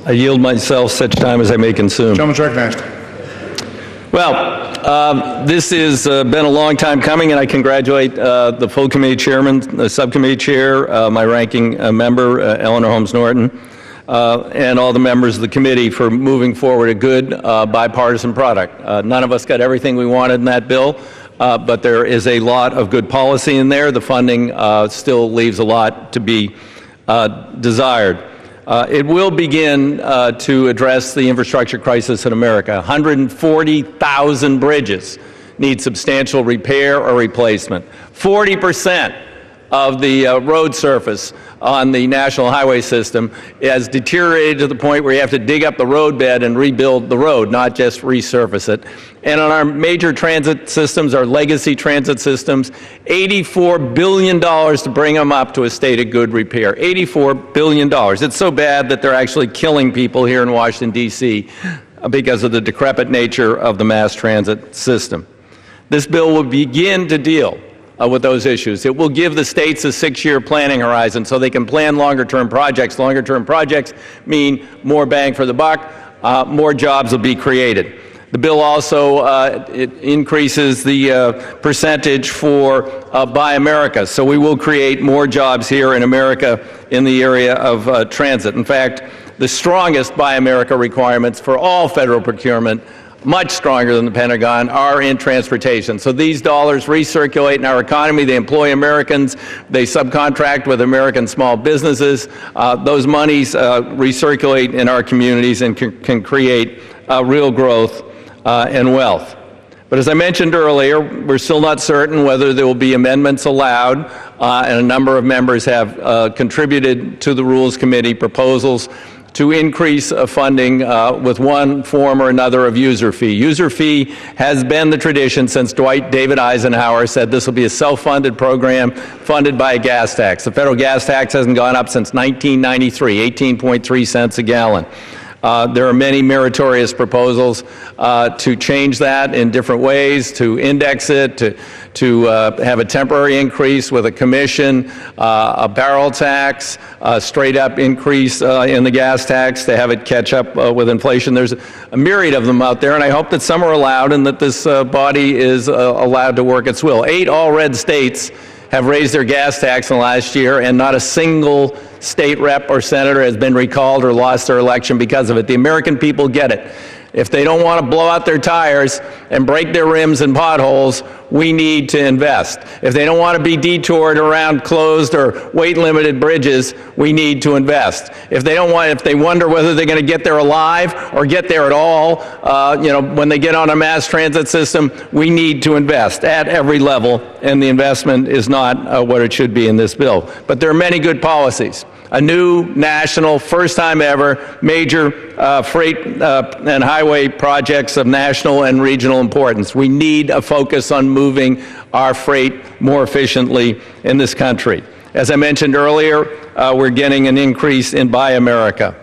I yield myself such time as I may consume. Gentleman's recognized. Well, this has been a long time coming, and I congratulate the full committee chairman, the subcommittee chair, my ranking member, Eleanor Holmes Norton, and all the members of the committee for moving forward a good bipartisan product. None of us got everything we wanted in that bill, but there is a lot of good policy in there. The funding still leaves a lot to be desired. It will begin to address the infrastructure crisis in America. 140,000 bridges need substantial repair or replacement. 40% of the road surface on the national highway system has deteriorated to the point where you have to dig up the roadbed and rebuild the road, not just resurface it. And on our major transit systems, our legacy transit systems, $84 billion to bring them up to a state of good repair. $84 billion. It's so bad that they're actually killing people here in Washington, D.C. because of the decrepit nature of the mass transit system. This bill will begin to deal with those issues. It will give the states a 6-year planning horizon so they can plan longer-term projects. Longer-term projects mean more bang for the buck, more jobs will be created. The bill also it increases the percentage for Buy America, so we will create more jobs here in America in the area of transit. In fact, the strongest Buy America requirements for all federal procurement, much stronger than the Pentagon, are in transportation. So these dollars recirculate in our economy. They employ Americans. They subcontract with American small businesses. Those monies recirculate in our communities and can create real growth and wealth. But as I mentioned earlier, we're still not certain whether there will be amendments allowed, and a number of members have contributed to the Rules Committee proposals to increase funding with one form or another of user fee. User fee has been the tradition since Dwight David Eisenhower said this will be a self-funded program funded by a gas tax. The federal gas tax hasn't gone up since 1993, 18.3 cents a gallon. There are many meritorious proposals to change that in different ways, to index it, to have a temporary increase with a commission, a barrel tax, a straight-up increase in the gas tax to have it catch up with inflation. There's a myriad of them out there, and I hope that some are allowed and that this body is allowed to work its will. 8 all-red states have raised their gas tax in the last year, and not a single state rep or senator has been recalled or lost their election because of it. The American people get it. If they don't want to blow out their tires and break their rims and potholes, we need to invest. If they don't want to be detoured around closed or weight-limited bridges, we need to invest. If they wonder whether they're going to get there alive or get there at all, when they get on a mass transit system, we need to invest at every level, and the investment is not what it should be in this bill. But there are many good policies. A new national, first time ever, major freight and highway projects of national and regional importance. We need a focus on moving our freight more efficiently in this country. As I mentioned earlier, we're getting an increase in Buy America.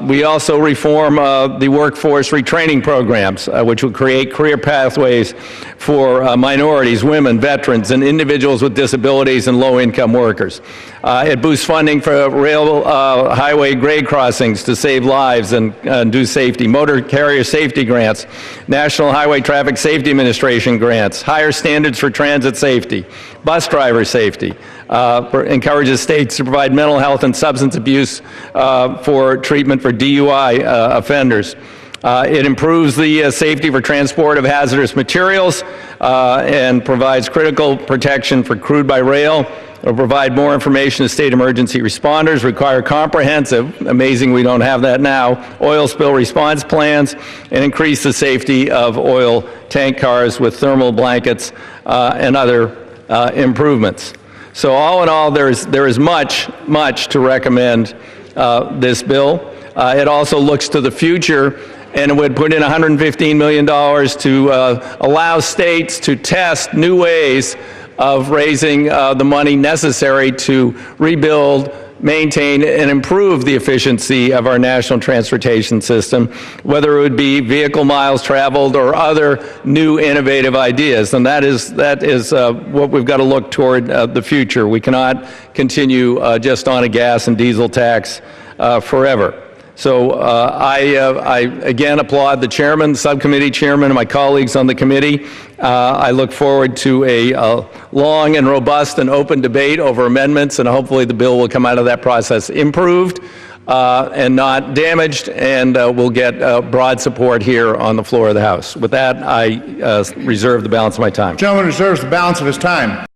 We also reform the workforce retraining programs, which will create career pathways for minorities, women, veterans, and individuals with disabilities and low-income workers. It boosts funding for rail highway grade crossings to save lives and do safety, motor carrier safety grants, National Highway Traffic Safety Administration grants, higher standards for transit safety, bus driver safety, encourages states to provide mental health and substance abuse for treatment for DUI offenders. It improves the safety for transport of hazardous materials and provides critical protection for crude by rail. It will provide more information to state emergency responders, require comprehensive, amazing we don't have that now, oil spill response plans, and increase the safety of oil tank cars with thermal blankets and other improvements. So all in all, there is much to recommend this bill. It also looks to the future, and it would put in $115 million to allow states to test new ways of raising the money necessary to rebuild, maintain, and improve the efficiency of our national transportation system, whether it would be vehicle miles traveled or other new innovative ideas. And that is what we've got to look toward the future. We cannot continue just on a gas and diesel tax forever. So I again applaud the chairman, the subcommittee chairman, and my colleagues on the committee. I look forward to a long and robust and open debate over amendments, and hopefully the bill will come out of that process improved and not damaged, and we'll get broad support here on the floor of the House. With that, I reserve the balance of my time. The gentleman reserves the balance of his time.